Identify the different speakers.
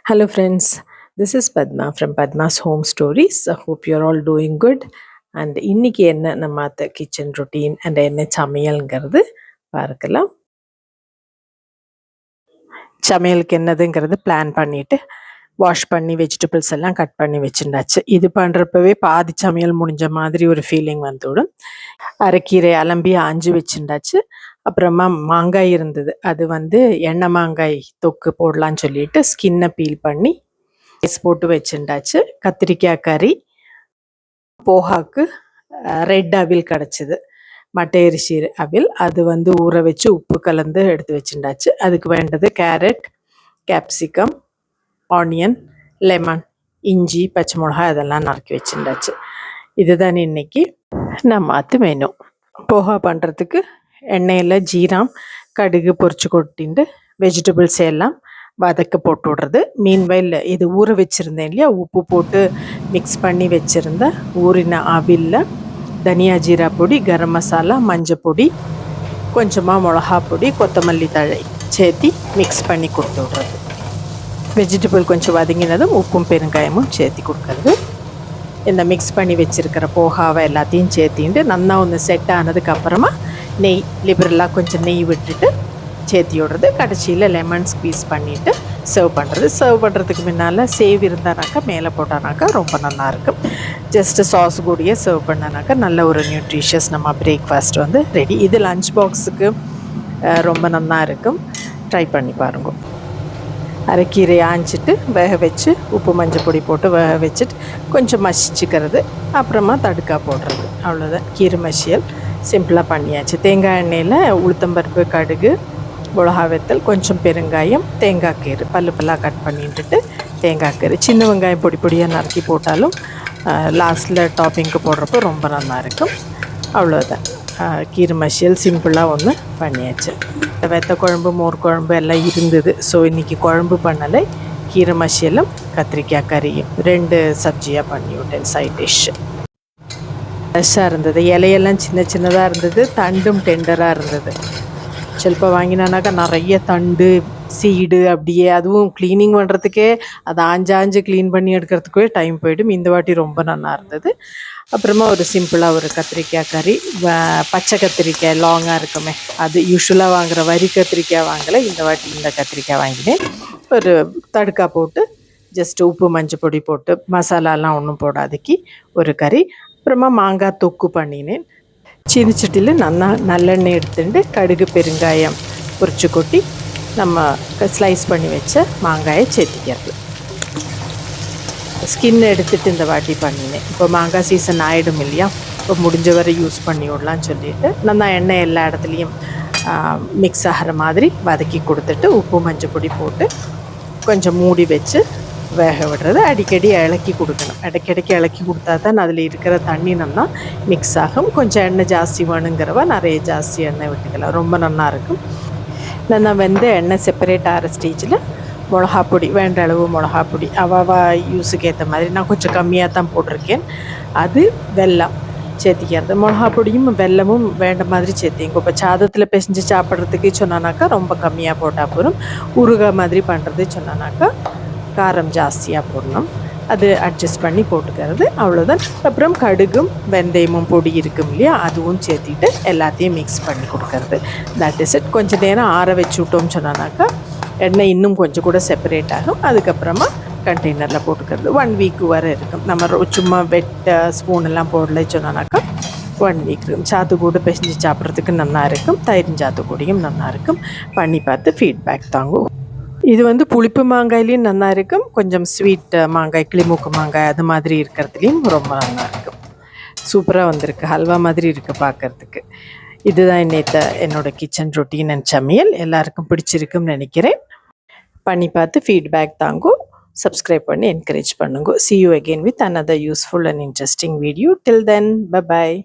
Speaker 1: Hello, friends. This is Padma from Padma's Home Stories. I hope you're all doing good. And இன்னைக்கு என்ன நம்ம kitchen routine and என்ன சமையல்ங்கிறது பார்க்கலாம். சமையலுக்கு என்னதுங்கிறது plan பண்ணிட்டு வாஷ் பண்ணி வெஜிடபிள்ஸ் எல்லாம் கட் பண்ணி வச்சுருந்தாச்சு. இது பண்ணுறப்பவே பாதி சமையல் முடிஞ்ச மாதிரி ஒரு ஃபீலிங் வந்துவிடும். அரைக்கீரை அலம்பி ஆஞ்சு வச்சுருந்தாச்சு. அப்புறமா மாங்காய் இருந்தது, அது எண்ணெய் மாங்காய் தொக்கு போடலான்னு சொல்லிட்டு ஸ்கின்னை பீல் பண்ணி ரைஸ் போட்டு வச்சுருந்தாச்சு. கத்திரிக்காய் கறி, போகாக்கு ரெட் அவில் கிடச்சிது, மட்டை அரிசி அவில், அது ஊற வச்சு உப்பு கலந்து எடுத்து வச்சுருந்தாச்சு. அதுக்கு வேண்டது கேரட், கேப்சிகம், ஆனியன், லெமன், இஞ்சி, பச்சை மிளகாய் அதெல்லாம் நறுக்கி வச்சுருந்தாச்சு. இதுதான் இன்னைக்கு நம்ம மெனு. போகா பண்ணுறதுக்கு எண்ணெயில் ஜீரம் கடுகு பொரிச்சு கொட்டிட்டு வெஜிடபிள்ஸ் எல்லாம் வதக்க போட்டு விடுறது. மீன்வைல் இது ஊற வச்சுருந்தேன் இல்லையா, உப்பு போட்டு மிக்ஸ் பண்ணி வச்சுருந்த ஊறின அவில்ல தனியா ஜீரா பொடி, கரம் மசாலா, மஞ்சள் பொடி, கொஞ்சமாக மிளகா பொடி, கொத்தமல்லி தழை சேர்த்தி மிக்ஸ் பண்ணி கொடுத்து விடுறது. வெஜிடபிள் கொஞ்சம் வதங்கினதும் உப்பும் பெருங்காயமும் சேர்த்தி கொடுக்கறது. இந்த மிக்ஸ் பண்ணி வச்சுருக்கிற போகாவை எல்லாத்தையும் சேர்த்திட்டு நல்லா ஒன்று செட் ஆனதுக்கப்புறமா நெய் லிபரலாக கொஞ்சம் நெய் விட்டுட்டு சேர்த்தி விடுறது. கடைசியில் லெமன் ஸ்க்வீஸ் பண்ணிவிட்டு சர்வ் பண்ணுறது. சர்வ் பண்ணுறதுக்கு முன்னால் சேவ் இருந்தானாக்கா மேலே போட்டானாக்கா ரொம்ப நல்லாயிருக்கும். ஜஸ்ட்டு சாஸ் கூடிய சர்வ் பண்ணானாக்கா நல்ல ஒரு நியூட்ரிஷியஸ் நம்ம பிரேக்ஃபாஸ்ட் ரெடி. இது லஞ்ச் பாக்ஸுக்கு ரொம்ப நல்லா இருக்கும். ட்ரை பண்ணி பாருங்க. அரைக்கீரை ஆஞ்சிட்டு வேக வச்சு உப்பு மஞ்சள் பொடி போட்டு வேக வச்சுட்டு கொஞ்சம் மசிச்சுக்கிறது. அப்புறமா தடுக்கா போடுறது. அவ்வளோதான் கீரை மசியல். சிம்பிளாக பண்ணியாச்சு. தேங்காய் எண்ணெயில் உளுத்தம்பருப்பு, கடுகு, மிளகா வெத்தல், கொஞ்சம் பெருங்காயம், தேங்காய் கீரை பல்லாக கட் பண்ணிட்டுட்டு தேங்காய் கீரை சின்ன வெங்காயம் பொடி பொடியாக நறுக்கி போட்டாலும் லாஸ்ட்டில் டாப்பிங்க்கு போடுறப்போ ரொம்ப நல்லா இருக்கும். அவ்வளோதான் கீரை மசியல் சிம்பிளாக ஒன்று பண்ணியாச்சு. வெத்த குழம்பு, மோர் குழம்பு எல்லாம் இருந்தது. ஸோ இன்றைக்கி குழம்பு பண்ணலை, கீரை மசியலும் கத்திரிக்காய் கறியும் 2 சப்ஜியாக பண்ணி விட்டேன் சைட் டிஷ்ஷு. ஃப்ரெஷ்ஷாக இருந்தது. இலையெல்லாம் சின்ன சின்னதாக இருந்தது, தண்டும் டெண்டராக இருந்தது. சிலப்போ வாங்கினானாக்கா நிறைய தண்டு சீடு அப்படியே, அதுவும் க்ளீனிங் பண்ணுறதுக்கே அது ஆஞ்சு க்ளீன் பண்ணி எடுக்கிறதுக்கே டைம் போய்டும். இந்த வாட்டி ரொம்ப நல்லா இருந்தது. அப்புறமா ஒரு சிம்பிளாக ஒரு கத்திரிக்காய் கறி, பச்சை கத்திரிக்காய் லாங்காக இருக்குமே, அது யூஸ்வலாக வாங்குகிற வரி கத்திரிக்காய் வாங்கலை, இந்த வாட்டி இந்த கத்திரிக்காய் வாங்கினேன். ஒரு தடுக்கா போட்டு ஜஸ்ட்டு உப்பு மஞ்சள் பொடி போட்டு மசாலாலாம் ஒன்றும் போடாதக்கி ஒரு கறி. அப்புறமா மாங்காய் தொக்கு பண்ணினேன். சீனிச்சட்டியில் நல்லெண்ணெய் எடுத்துட்டு கடுகு பெருங்காயம் பொரிச்சு கொட்டி நம்ம ஸ்லைஸ் பண்ணி வச்ச மாங்காயை சேர்த்திக்கிறது. ஸ்கின் எடுத்துகிட்டு இந்த வாட்டி பண்ணினேன். இப்போ மாங்காய் சீசன் ஆகிடும் இல்லையா, இப்போ முடிஞ்ச வரை யூஸ் பண்ணி விடலான்னு சொல்லிவிட்டு நல்லா எண்ணெய் எல்லா இடத்துலையும் மிக்ஸ் ஆகிற மாதிரி வதக்கி கொடுத்துட்டு உப்பு மஞ்சள் பொடி போட்டு கொஞ்சம் மூடி வச்சு வேக விடுறது. அடிக்கடி இலக்கி கொடுக்கணும். இடைக்கிடைக்கு இலக்கி கொடுத்தா தான் அதில் இருக்கிற தண்ணி நல்லா மிக்ஸ் ஆகும். கொஞ்சம் எண்ணெய் ஜாஸ்தி வேணுங்கிறவ நிறைய ஜாஸ்தி எண்ணெய் விட்டுக்கலாம், ரொம்ப நல்லாயிருக்கும். நல்லா எண்ணெய் செப்பரேட் ஆகிற ஸ்டேஜில் மிளகா பொடி, வேண்ட அளவு மிளகா பொடி அவாவா யூஸுக்கு ஏற்ற மாதிரி, நான் கொஞ்சம் கம்மியாக தான் போட்டிருக்கேன். அது வெல்லம் சேர்த்திக்கிறது. மிளகா பொடியும் வெல்லமும் வேண்ட மாதிரி சேர்த்திங்க. இப்போ சாதத்தில் பிசைஞ்சு சாப்பிட்றதுக்கு சொன்னானாக்கா ரொம்ப கம்மியாக போட்டால் போதும். ஊறுகாய் மாதிரி பண்ணுறது சொன்னானாக்கா காரம் ஜாஸ்தியாக போடணும். அது அட்ஜஸ்ட் பண்ணி போட்டுக்கிறது. அவ்வளோதான். அப்புறம் கடுகும் வெந்தயமும் பொடி இருக்கும் இல்லையா, அதுவும் சேர்த்திட்டு எல்லாத்தையும் மிக்ஸ் பண்ணி கொடுக்கறது. That is it. கொஞ்சம் நேரம் ஆற வச்சு விட்டோம்னு சொன்னானாக்கா எண்ணெய் இன்னும் கொஞ்சம் கூட செப்பரேட் ஆகும். அதுக்கப்புறமா கண்டெய்னரில் போட்டுக்கிறது. 1 வீக் வரை இருக்கும். நம்ம சும்மா வெட்ட ஸ்பூனெல்லாம் போடலை சொன்னானாக்கா 1 வீக் இருக்கும். சாத்துக்கூட பிசைஞ்சு சாப்பிட்றதுக்கு நல்லா இருக்கும். தயிர் சாத்துக்கூடையும் நல்லா இருக்கும். பண்ணி பார்த்து ஃபீட்பேக் தாங்கும். இது புளிப்பு மாங்காயிலையும் நல்லா இருக்கும். கொஞ்சம் ஸ்வீட் மாங்காய், கிளிமூக்கு மாங்காய் அது மாதிரி இருக்கிறதுலையும் ரொம்ப நல்லா இருக்கும். சூப்பராக வந்திருக்கு. ஹல்வா மாதிரி இருக்குது பார்க்குறதுக்கு. இதுதான் என்னோட கிச்சன் ரொட்டீன் அண்ட் சமையல். எல்லாருக்கும் பிடிச்சிருக்குன்னு நினைக்கிறேன். பண்ணி பார்த்து ஃபீட்பேக் தாங்கோ. சப்ஸ்கிரைப் பண்ணி என்கரேஜ் பண்ணுங்க. See you again with another useful and interesting video. Till then, bye-bye.